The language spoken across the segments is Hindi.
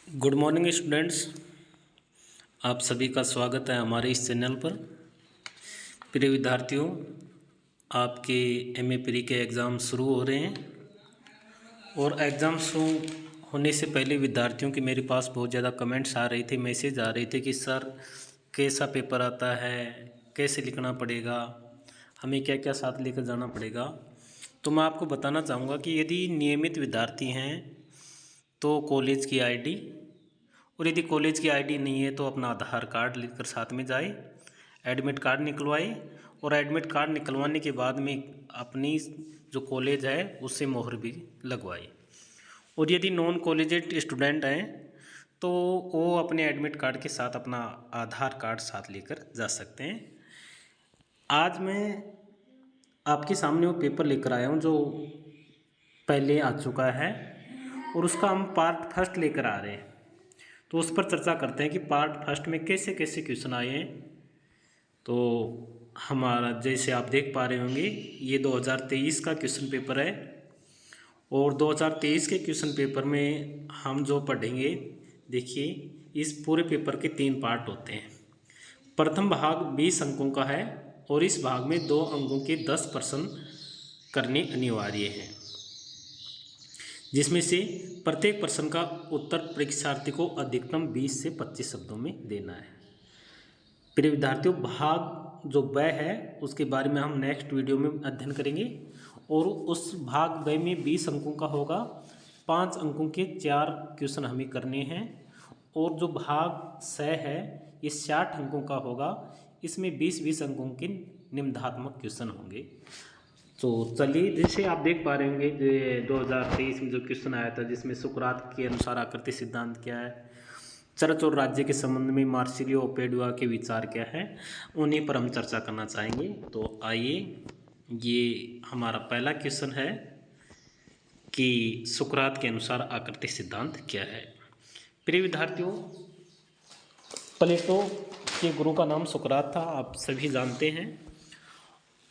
Good morning students. आप सभी का स्वागत है हमारे इस चैनल पर। प्रिय विद्यार्थियों, आपके एमए प्री के एग्ज़ाम शुरू हो रहे हैं और एग्ज़ाम शुरू होने से पहले विद्यार्थियों के मेरे पास बहुत ज़्यादा कमेंट्स आ रहे थे, मैसेज आ रहे थे कि सर कैसा पेपर आता है, कैसे लिखना पड़ेगा, हमें क्या क्या साथ लेकर जाना पड़ेगा। तो मैं आपको बताना चाहूँगा कि यदि नियमित विद्यार्थी हैं तो कॉलेज की आईडी, और यदि कॉलेज की आईडी नहीं है तो अपना आधार कार्ड लेकर साथ में जाए, एडमिट कार्ड निकलवाए और एडमिट कार्ड निकलवाने के बाद में अपनी जो कॉलेज है उससे मोहर भी लगवाए। और यदि नॉन कॉलेजेड स्टूडेंट हैं तो वो अपने एडमिट कार्ड के साथ अपना आधार कार्ड साथ लेकर जा सकते हैं। आज मैं आपके सामने वो पेपर लेकर आया हूँ जो पहले आ चुका है और उसका हम पार्ट फर्स्ट लेकर आ रहे हैं। तो उस पर चर्चा करते हैं कि पार्ट फर्स्ट में कैसे कैसे क्वेश्चन आए हैं। तो हमारा जैसे आप देख पा रहे होंगे ये 2023 का क्वेश्चन पेपर है और 2023 के क्वेश्चन पेपर में हम जो पढ़ेंगे, देखिए इस पूरे पेपर के 3 पार्ट होते हैं। प्रथम भाग 20 अंकों का है और इस भाग में 2 अंकों के 10 प्रश्न करने अनिवार्य हैं, जिसमें से प्रत्येक प्रश्न का उत्तर परीक्षार्थी को अधिकतम 20 से 25 शब्दों में देना है। प्रिय विद्यार्थियों, भाग जो ब है उसके बारे में हम नेक्स्ट वीडियो में अध्ययन करेंगे और उस भाग ब में 20 अंकों का होगा। 5 अंकों के 4 क्वेश्चन हमें करने हैं और जो भाग स है ये 60 अंकों का होगा। इसमें 20-20 अंकों के निबंधात्मक क्वेश्चन होंगे। तो चलिए, जैसे आप देख पा रहे होंगे 2023 में जो क्वेश्चन आया था जिसमें सुकरात के अनुसार आकृति सिद्धांत क्या है, चर्च और राज्य के संबंध में मार्सिलियो और पेडुआ के विचार क्या है, उन्हीं पर हम चर्चा करना चाहेंगे। तो आइए, ये हमारा पहला क्वेश्चन है कि सुकरात के अनुसार आकृति सिद्धांत क्या है। प्रिय विद्यार्थियों, प्लेटो के गुरु का नाम सुकरात था, आप सभी जानते हैं।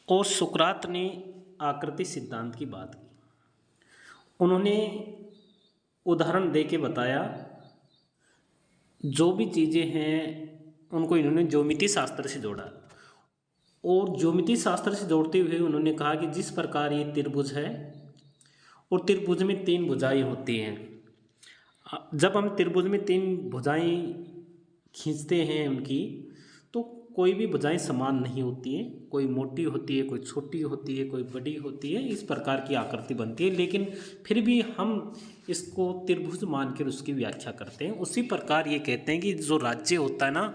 और सुकरात ने आकृति सिद्धांत की बात की। उन्होंने उदाहरण दे के बताया, जो भी चीज़ें हैं उनको इन्होंने ज्योमिति शास्त्र से जोड़ा और ज्योमिति शास्त्र से जोड़ते हुए उन्होंने कहा कि जिस प्रकार ये त्रिभुज है और त्रिभुज में 3 भुजाएं होती हैं। जब हम त्रिभुज में 3 भुजाएं खींचते हैं उनकी, तो कोई भी भुजाएं समान नहीं होती हैं, कोई मोटी होती है, कोई छोटी होती है, कोई बड़ी होती है, इस प्रकार की आकृति बनती है। लेकिन फिर भी हम इसको त्रिभुज मानकर उसकी व्याख्या करते हैं। उसी प्रकार ये कहते हैं कि जो राज्य होता है ना,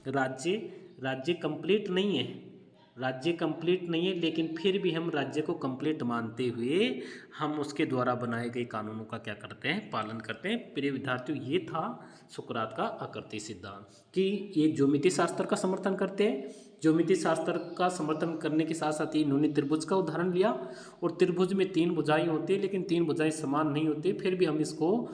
राज्य कंप्लीट नहीं है, राज्य कंप्लीट नहीं है, लेकिन फिर भी हम राज्य को कंप्लीट मानते हुए हम उसके द्वारा बनाए गए कानूनों का क्या करते हैं, पालन करते हैं। प्रिय विद्यार्थियों, ये था सुकरात का आकृति सिद्धांत कि ये ज्योमिति शास्त्र का समर्थन करते हैं। ज्योमिति शास्त्र का समर्थन करने के साथ साथ ही इन्होंने त्रिभुज का उदाहरण लिया और त्रिभुज में 3 भुजाएं होती है, लेकिन 3 भुजाएं समान नहीं होती, फिर भी हम इसको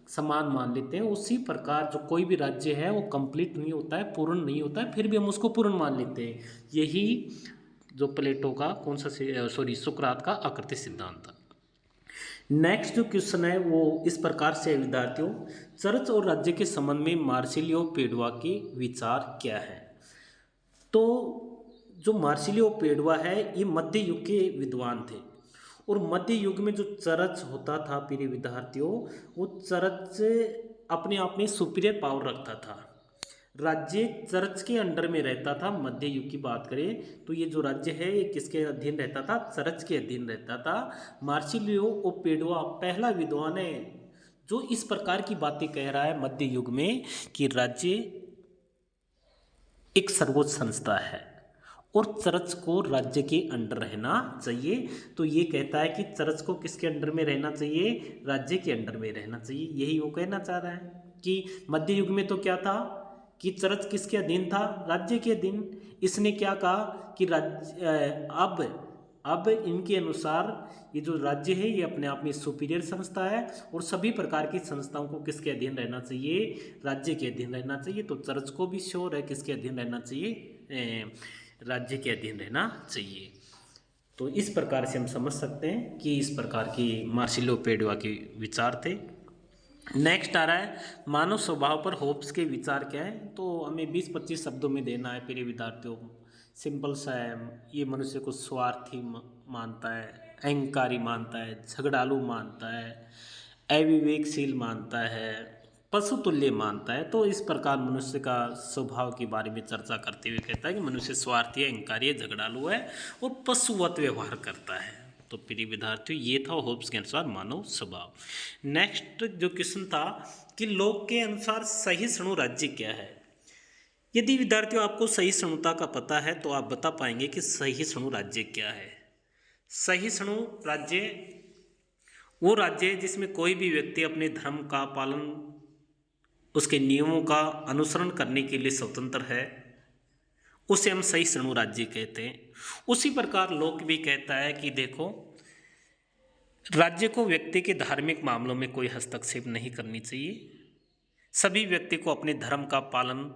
समान मान लेते हैं। उसी प्रकार जो कोई भी राज्य है वो कंप्लीट नहीं होता है, पूर्ण नहीं होता है, फिर भी हम उसको पूर्ण मान लेते हैं। यही जो प्लेटो का सुकरात का आकृति सिद्धांत था। नेक्स्ट जो क्वेश्चन है वो इस प्रकार से है विद्यार्थियों, चर्च और राज्य के संबंध में मार्सिलियो पेडुआ के विचार क्या है। तो जो मार्सिलियो पेडुआ है ये मध्य युग के विद्वान थे और मध्य युग में जो चर्च होता था प्रिय विद्यार्थियों, वो चर्च अपने आप में सुपीरियर पावर रखता था। राज्य चर्च के अंडर में रहता था। मध्य युग की बात करें तो ये जो राज्य है ये किसके अधीन रहता था, चर्च के अधीन रहता था। मार्सिलियो और पेडुआ पहला विद्वान है जो इस प्रकार की बातें कह रहा है मध्य युग में कि राज्य एक सर्वोच्च संस्था है और चर्च को राज्य के अंडर रहना चाहिए। तो ये कहता है कि चर्च को किसके अंडर में रहना चाहिए, राज्य के अंडर में रहना चाहिए। यही वो कहना चाह रहा है कि मध्य युग में तो क्या था कि चर्च किसके अधीन था, राज्य के अधीन। इसने क्या कहा कि अब इनके अनुसार ये जो राज्य है ये अपने आप में सुपीरियर संस्था है और सभी प्रकार की संस्थाओं को किसके अधीन रहना चाहिए, राज्य के अधीन रहना चाहिए। तो चर्च को भी श्योर है किसके अधीन रहना चाहिए, राज्य के अधीन रहना चाहिए। तो इस प्रकार से हम समझ सकते हैं कि इस प्रकार की मार्सिलियो पेडुआ के विचार थे। नेक्स्ट आ रहा है मानव स्वभाव पर होब्स के विचार क्या है। तो हमें 20-25 शब्दों में देना है प्रिय विद्यार्थियों। सिंपल सा है, ये मनुष्य को स्वार्थी मानता है, अहंकारी मानता है, झगड़ालू मानता है, अविवेकशील मानता है, पशुतुल्य मानता है। तो इस प्रकार मनुष्य का स्वभाव के बारे में चर्चा करते हुए कहता है कि मनुष्य स्वार्थी है, अहंकारी है, झगड़ालू है और पशुवत व्यवहार करता है। तो प्रिय विद्यार्थियों ये था होब्स के अनुसार मानव स्वभाव। नेक्स्ट जो क्वेश्चन था कि लोक के अनुसार सहिष्णु राज्य क्या है। यदि विद्यार्थियों आपको सहिष्णुता का पता है तो आप बता पाएंगे कि सहिष्णु राज्य क्या है। सहिष्णु राज्य वो राज्य है जिसमें कोई भी व्यक्ति अपने धर्म का पालन, उसके नियमों का अनुसरण करने के लिए स्वतंत्र है, उसे हम सहिष्णु राज्य कहते हैं। उसी प्रकार लोक भी कहता है कि देखो, राज्य को व्यक्ति के धार्मिक मामलों में कोई हस्तक्षेप नहीं करनी चाहिए, सभी व्यक्ति को अपने धर्म का पालन,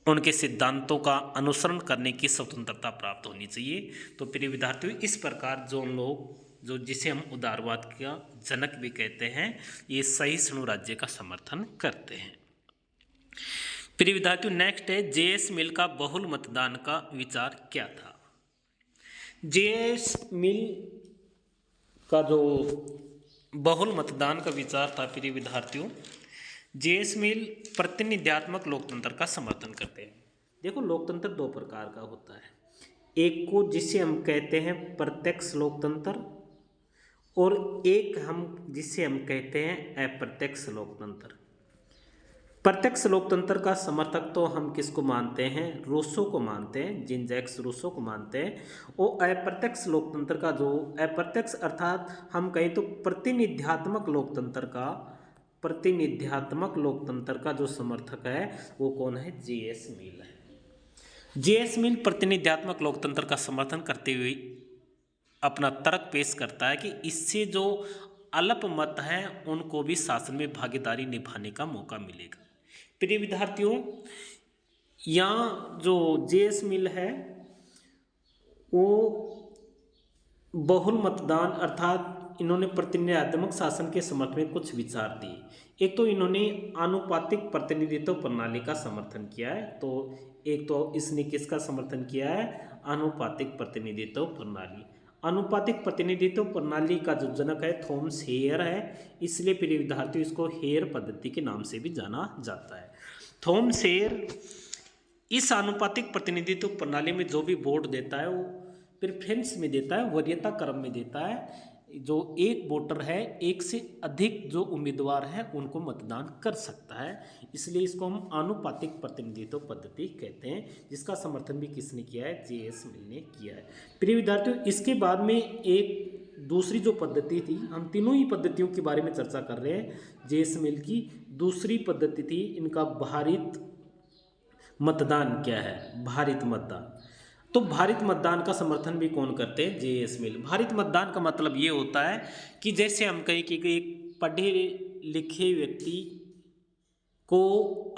उनके सिद्धांतों का अनुसरण करने की स्वतंत्रता प्राप्त होनी चाहिए। तो प्रिय विद्यार्थियों इस प्रकार जो लोग जो जिसे हम उदारवाद का जनक भी कहते हैं, ये सहिष्णु राज्य का समर्थन करते हैं। प्रिय विद्यार्थियों नेक्स्ट है जे.एस. मिल का बहुल मतदान का विचार क्या था। जे.एस. मिल का जो बहुल मतदान का विचार था प्रिय विद्यार्थियों, जे.एस. मिल प्रतिनिध्यात्मक लोकतंत्र का समर्थन करते हैं। देखो लोकतंत्र दो प्रकार का होता है, एक को जिसे हम कहते हैं प्रत्यक्ष लोकतंत्र और एक जिसे हम कहते हैं अप्रत्यक्ष लोकतंत्र। प्रत्यक्ष लोकतंत्र का समर्थक तो हम किसको मानते हैं, रूसो को मानते हैं, जीन जैक्स रूसो को मानते हैं। और अप्रत्यक्ष लोकतंत्र का जो अप्रत्यक्ष अर्थात हम कहें तो प्रतिनिध्यात्मक लोकतंत्र का जो समर्थक है वो कौन है, जे.एस. मिल है। जे.एस. मिल प्रतिनिध्यात्मक लोकतंत्र का समर्थन करते हुए अपना तर्क पेश करता है कि इससे जो अल्पमत हैं उनको भी शासन में भागीदारी निभाने का मौका मिलेगा। प्रिय विद्यार्थियों यहाँ जो जे.एस. मिल है वो बहुल मतदान अर्थात इन्होंने प्रतिनिध्यात्मक शासन के समर्थन में कुछ विचार दिए। एक तो इन्होंने आनुपातिक प्रतिनिधित्व प्रणाली का समर्थन किया है। तो एक तो इसने किसका समर्थन किया है, आनुपातिक प्रतिनिधित्व प्रणाली। आनुपातिक प्रतिनिधित्व प्रणाली का जो जनक है थॉमस हेयर है, इसलिए प्रिय विद्यार्थियों इसको हेयर पद्धति के नाम से भी जाना जाता है। थॉमस हेयर इस आनुपातिक प्रतिनिधित्व प्रणाली में जो भी वोट देता है वो प्रेफरेंस में देता है, वरीयता क्रम में देता है। जो एक वोटर है एक से अधिक जो उम्मीदवार हैं उनको मतदान कर सकता है, इसलिए इसको हम आनुपातिक प्रतिनिधित्व पद्धति कहते हैं, जिसका समर्थन भी किसने किया है, जे.एस. मिल ने किया है। प्रिय विद्यार्थियों इसके बाद में एक दूसरी जो पद्धति थी, हम तीनों ही पद्धतियों के बारे में चर्चा कर रहे हैं। जे.एस. मिल की दूसरी पद्धति थी इनका भारित मतदान। क्या है भारित मतदान, तो भारित मतदान का समर्थन भी कौन करते हैं, जे.एस. मिल। भारित मतदान का मतलब ये होता है कि जैसे हम कहें कि एक पढ़े लिखे व्यक्ति को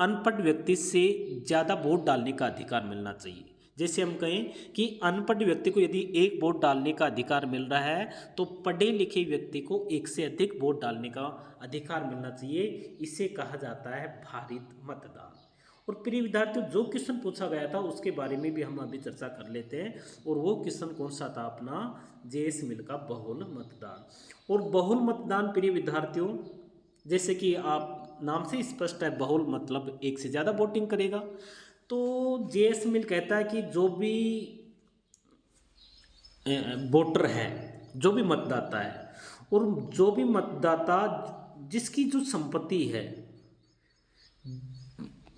अनपढ़ व्यक्ति से ज़्यादा वोट डालने का अधिकार मिलना चाहिए। जैसे हम कहें कि अनपढ़ व्यक्ति को यदि एक वोट डालने का अधिकार मिल रहा है तो पढ़े लिखे व्यक्ति को एक से अधिक वोट डालने का अधिकार मिलना चाहिए, इसे कहा जाता है भारित मतदान। और प्रिय विद्यार्थियों जो क्वेश्चन पूछा गया था उसके बारे में भी हम अभी चर्चा कर लेते हैं, और वो क्वेश्चन कौन सा था अपना, जे.एस. मिल का बहुल मतदान। और बहुल मतदान प्रिय विद्यार्थियों जैसे कि आप नाम से स्पष्ट है, बहुल मतलब एक से ज़्यादा वोटिंग करेगा। तो जे.एस. मिल कहता है कि जो भी वोटर है, जो भी मतदाता है, और जो भी मतदाता जिसकी जो संपत्ति है,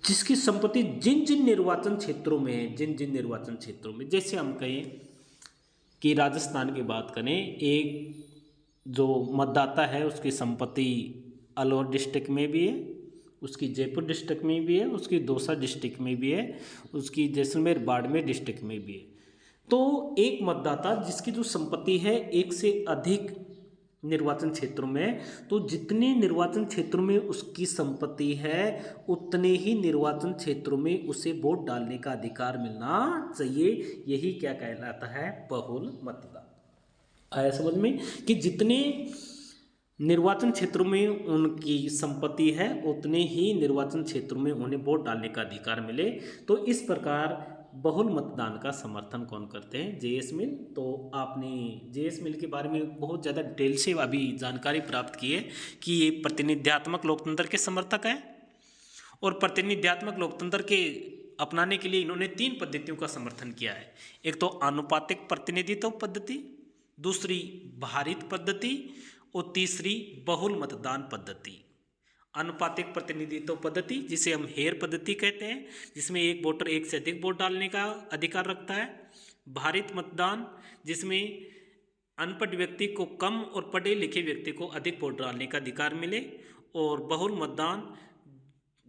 जिसकी संपत्ति जिन जिन निर्वाचन क्षेत्रों में है, जिन जिन निर्वाचन क्षेत्रों में, जैसे हम कहें कि राजस्थान की बात करें, एक जो मतदाता है उसकी संपत्ति अलवर डिस्ट्रिक्ट में भी है, उसकी जयपुर डिस्ट्रिक्ट में भी है, उसकी दौसा डिस्ट्रिक्ट में भी है, उसकी जैसलमेर बाड़मेर डिस्ट्रिक्ट में भी है। तो एक मतदाता जिसकी जो संपत्ति है एक से अधिक निर्वाचन क्षेत्रों में, तो जितने निर्वाचन क्षेत्रों में उसकी संपत्ति है उतने ही निर्वाचन क्षेत्रों में उसे वोट डालने का अधिकार मिलना चाहिए। यही क्या कहलाता है, बहुल मतदान। आया समझ में कि जितने निर्वाचन क्षेत्रों में उनकी संपत्ति है, उतने ही निर्वाचन क्षेत्रों में उन्हें वोट डालने का अधिकार मिले। तो इस प्रकार बहुल मतदान का समर्थन कौन करते हैं? जेएस मिल। तो आपने जेएस मिल के बारे में बहुत ज़्यादा डिटेल से अभी जानकारी प्राप्त की है कि ये प्रतिनिध्यात्मक लोकतंत्र के समर्थक हैं और प्रतिनिध्यात्मक लोकतंत्र के अपनाने के लिए इन्होंने 3 पद्धतियों का समर्थन किया है। एक तो आनुपातिक प्रतिनिधित्व पद्धति, दूसरी भारित पद्धति और तीसरी बहुल मतदान पद्धति। आनुपातिक प्रतिनिधित्व पद्धति जिसे हम हेयर पद्धति कहते हैं, जिसमें एक वोटर एक से अधिक वोट डालने का अधिकार रखता है। भारित मतदान जिसमें अनपढ़ व्यक्ति को कम और पढ़े लिखे व्यक्ति को अधिक वोट डालने का अधिकार मिले। और बहुल मतदान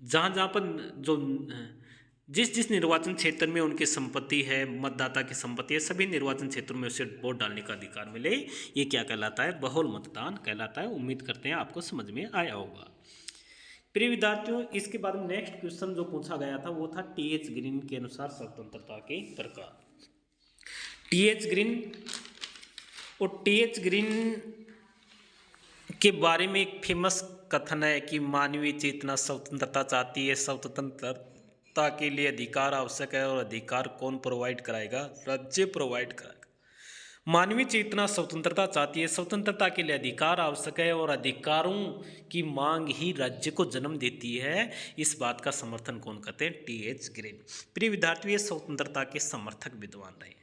जहाँ जहाँ पर जो जिस जिस निर्वाचन क्षेत्र में उनकी संपत्ति है, मतदाता की संपत्ति है, सभी निर्वाचन क्षेत्रों में उसे वोट डालने का अधिकार मिले। ये क्या कहलाता है? बहुल मतदान कहलाता है। उम्मीद करते हैं आपको समझ में आया होगा। प्रिय विद्यार्थियों, इसके बाद में नेक्स्ट क्वेश्चन जो पूछा गया था वो था टीएच ग्रीन के अनुसार स्वतंत्रता के प्रकार। टीएच ग्रीन और टीएच ग्रीन के बारे में एक फेमस कथन है कि मानवीय चेतना स्वतंत्रता चाहती है, स्वतंत्रता के लिए अधिकार आवश्यक है और अधिकार कौन प्रोवाइड कराएगा? राज्य प्रोवाइड कराएगा। मानवीय चेतना स्वतंत्रता चाहती है, स्वतंत्रता के लिए अधिकार आवश्यक है और अधिकारों की मांग ही राज्य को जन्म देती है। इस बात का समर्थन कौन करते हैं? TH green. प्रिय विद्यार्थियों, ये स्वतंत्रता के समर्थक विद्वान रहे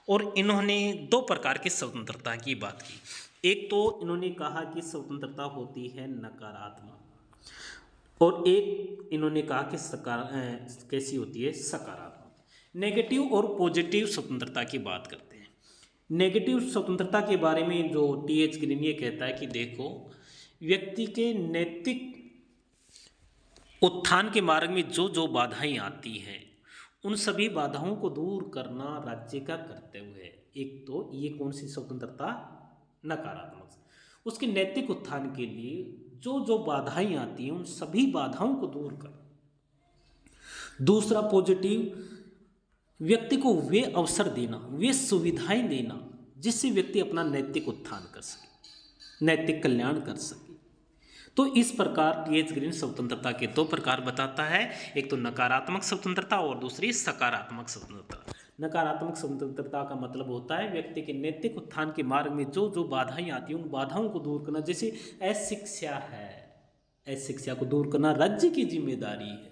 और इन्होंने 2 प्रकार की स्वतंत्रता की बात की। एक तो इन्होंने कहा कि स्वतंत्रता होती है नकारात्मक और एक इन्होंने कहा कि कैसी होती है? सकारात्मक। नेगेटिव और पॉजिटिव स्वतंत्रता की बात करते हैं। नेगेटिव स्वतंत्रता के बारे में जो टीएच ग्रीन ये कहता है कि देखो, व्यक्ति के नैतिक उत्थान के मार्ग में जो जो बाधाएं आती हैं उन सभी बाधाओं को दूर करना राज्य का कर्तव्य है। एक तो ये कौन सी स्वतंत्रता? नकारात्मक। उसके नैतिक उत्थान के लिए जो जो बाधाएं आती हैं उन सभी बाधाओं को दूर कर। दूसरा पॉजिटिव, व्यक्ति को वे अवसर देना, वे सुविधाएं देना जिससे व्यक्ति अपना नैतिक उत्थान कर सके, नैतिक कल्याण कर सके। तो इस प्रकार टीएच ग्रीन स्वतंत्रता के 2 प्रकार बताता है। एक तो नकारात्मक स्वतंत्रता और दूसरी सकारात्मक स्वतंत्रता। नकारात्मक स्वतंत्रता का मतलब होता है व्यक्ति के नैतिक उत्थान के मार्ग में जो जो बाधाएं आती हैं उन बाधाओं को दूर करना। जैसे अशिक्षा है, अशिक्षा को दूर करना राज्य की जिम्मेदारी है।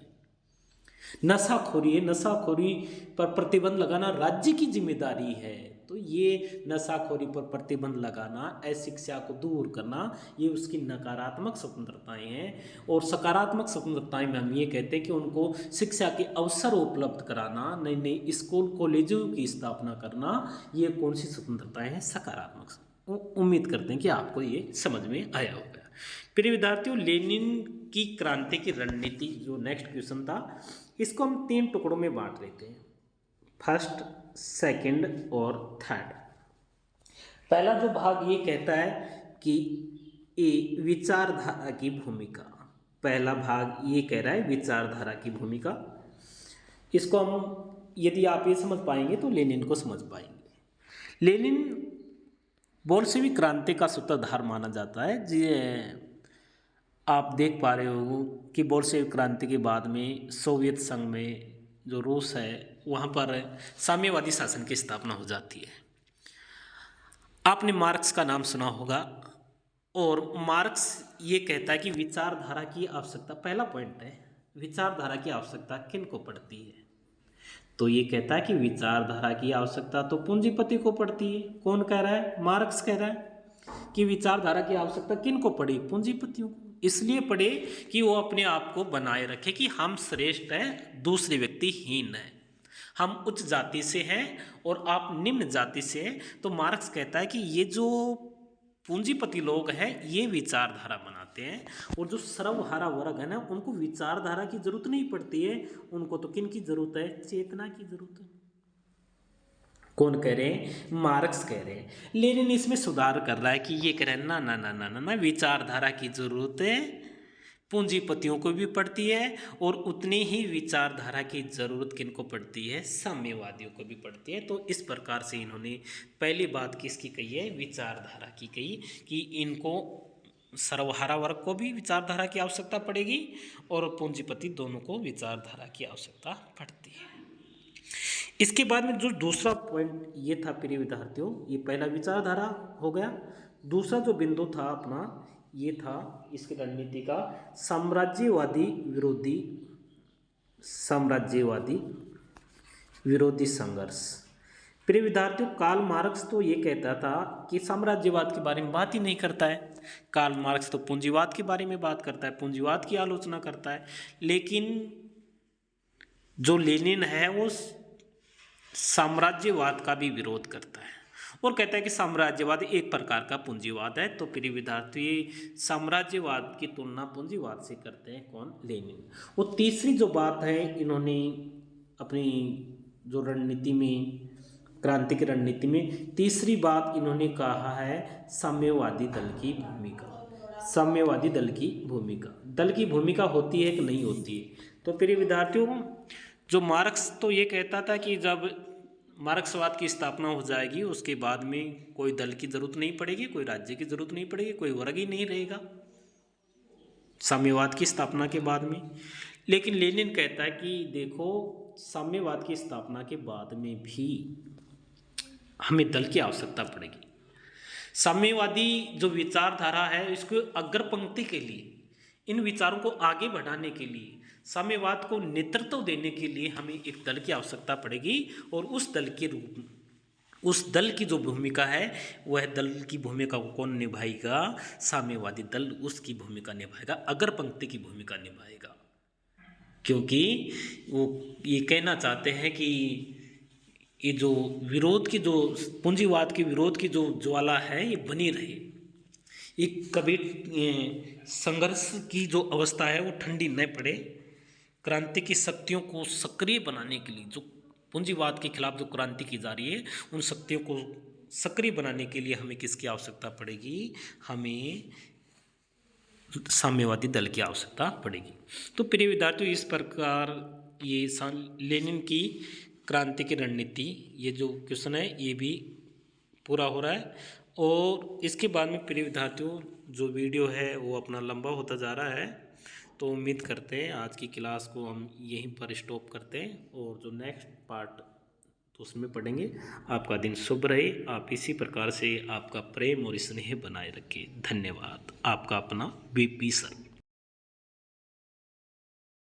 नशाखोरी है, नशाखोरी पर प्रतिबंध लगाना राज्य की जिम्मेदारी है। तो ये नशाखोरी पर प्रतिबंध लगाना, अशिक्षा को दूर करना, ये उसकी नकारात्मक स्वतंत्रताएं हैं। और सकारात्मक स्वतंत्रताएं में हम ये कहते हैं कि उनको शिक्षा के अवसर उपलब्ध कराना, नई नई स्कूल कॉलेजों की स्थापना करना, ये कौन सी स्वतंत्रताएं हैं? सकारात्मक। उम्मीद करते हैं कि आपको ये समझ में आया होगा। प्रिय विद्यार्थियों, लेनिन की क्रांति की रणनीति जो नेक्स्ट क्वेश्चन था, इसको हम 3 टुकड़ों में बांट लेते हैं, फर्स्ट, सेकंड और थर्ड। पहला जो भाग ये कहता है कि ए विचारधारा की भूमिका। पहला भाग ये कह रहा है विचारधारा की भूमिका। इसको हम यदि आप ये समझ पाएंगे तो लेनिन को समझ पाएंगे। लेनिन बोल्शेविक क्रांति का सूत्रधार माना जाता है। जी, आप देख पा रहे हो कि बोल्शेविक क्रांति के बाद में सोवियत संघ में जो रूस है वहाँ पर साम्यवादी शासन की स्थापना हो जाती है। आपने मार्क्स का नाम सुना होगा और मार्क्स ये कहता है कि विचारधारा की आवश्यकता, पहला पॉइंट है विचारधारा की आवश्यकता किन को पड़ती है? तो ये कहता है कि विचारधारा की आवश्यकता तो पूंजीपति को पड़ती है। कौन कह रहा है? मार्क्स कह रहा है कि विचारधारा की आवश्यकता किन को पड़ी? पूंजीपतियों को। इसलिए पड़े कि वो अपने आप को बनाए रखे कि हम श्रेष्ठ हैं, दूसरे व्यक्ति हीन है, हम उच्च जाति से हैं और आप निम्न जाति से हैं। तो मार्क्स कहता है कि ये जो पूंजीपति लोग हैं ये विचारधारा बनाते हैं और जो सर्वहारा वर्ग है ना, उनको विचारधारा की जरूरत नहीं पड़ती है। उनको तो किन की जरूरत है? चेतना की जरूरत है। कौन कह रहे हैं? मार्क्स कह रहे हैं। लेनिन इसमें सुधार कर रहा है कि ये कह रहे हैं ना ना ना ना ना ना, विचारधारा की जरूरत है पूंजीपतियों को भी पड़ती है और उतनी ही विचारधारा की जरूरत किनको पड़ती है? साम्यवादियों को भी पड़ती है। तो इस प्रकार से इन्होंने पहली बात किसकी कही है? विचारधारा की कही कि इनको सर्वहारा वर्ग को भी विचारधारा की आवश्यकता पड़ेगी और पूंजीपति दोनों को विचारधारा की आवश्यकता पड़ती है। इसके बाद में जो दूसरा पॉइंट ये था प्रिय विद्यार्थियों, ये पहला विचारधारा हो गया। दूसरा जो बिंदु था अपना ये था इसकी रणनीति का साम्राज्यवादी विरोधी संघर्ष। प्रिय विद्यार्थियों, कार्ल मार्क्स तो ये कहता था कि साम्राज्यवाद के बारे में बात ही नहीं करता है। कार्ल मार्क्स तो पूंजीवाद के बारे में बात करता है, पूंजीवाद की आलोचना करता है। लेकिन जो लेनिन है वो साम्राज्यवाद का भी विरोध करता है और कहता है कि साम्राज्यवाद एक प्रकार का पूंजीवाद है। तो प्रिय विद्यार्थी, साम्राज्यवाद की तुलना पूंजीवाद से करते हैं कौन? लेनिन। और तीसरी जो बात है, इन्होंने अपनी जो रणनीति में, क्रांति की रणनीति में तीसरी बात इन्होंने कहा है साम्यवादी दल की भूमिका। साम्यवादी दल की भूमिका होती है कि नहीं होती है? तो प्रिय विद्यार्थियों, जो मार्क्स तो ये कहता था कि जब मार्क्सवाद की स्थापना हो जाएगी उसके बाद में कोई दल की जरूरत नहीं पड़ेगी, कोई राज्य की जरूरत नहीं पड़ेगी, कोई वर्ग ही नहीं रहेगा साम्यवाद की स्थापना के बाद में। लेकिन लेनिन कहता है कि देखो, साम्यवाद की स्थापना के बाद में भी हमें दल की आवश्यकता पड़ेगी। साम्यवादी जो विचारधारा है इसको अग्रपंक्ति के लिए, इन विचारों को आगे बढ़ाने के लिए, साम्यवाद को नेतृत्व देने के लिए हमें एक दल की आवश्यकता पड़ेगी। और उस दल की जो भूमिका है वह दल की भूमिका को कौन निभाएगा? साम्यवादी दल उसकी भूमिका निभाएगा, अग्रपंक्ति की भूमिका निभाएगा। क्योंकि वो ये कहना चाहते हैं कि ये जो विरोध की, जो पूंजीवाद के विरोध की जो ज्वाला है ये बनी रहे, ये कभी संघर्ष की जो अवस्था है वो ठंडी न पड़े। क्रांति की शक्तियों को सक्रिय बनाने के लिए, जो पूंजीवाद के खिलाफ जो क्रांति की जा रही है, उन शक्तियों को सक्रिय बनाने के लिए हमें किसकी आवश्यकता पड़ेगी? हमें साम्यवादी दल की आवश्यकता पड़ेगी। तो प्रिय विद्यार्थियों, इस प्रकार ये लेनिन की क्रांति की रणनीति, ये जो क्वेश्चन है ये भी पूरा हो रहा है। और इसके बाद में प्रिय विद्यार्थियों, जो वीडियो है वो अपना लंबा होता जा रहा है, तो उम्मीद करते हैं आज की क्लास को हम यहीं पर स्टॉप करते हैं और जो नेक्स्ट पार्ट तो उसमें पढ़ेंगे। आपका दिन शुभ रहे, आप इसी प्रकार से आपका प्रेम और स्नेह बनाए रखें। धन्यवाद। आपका अपना BP सर।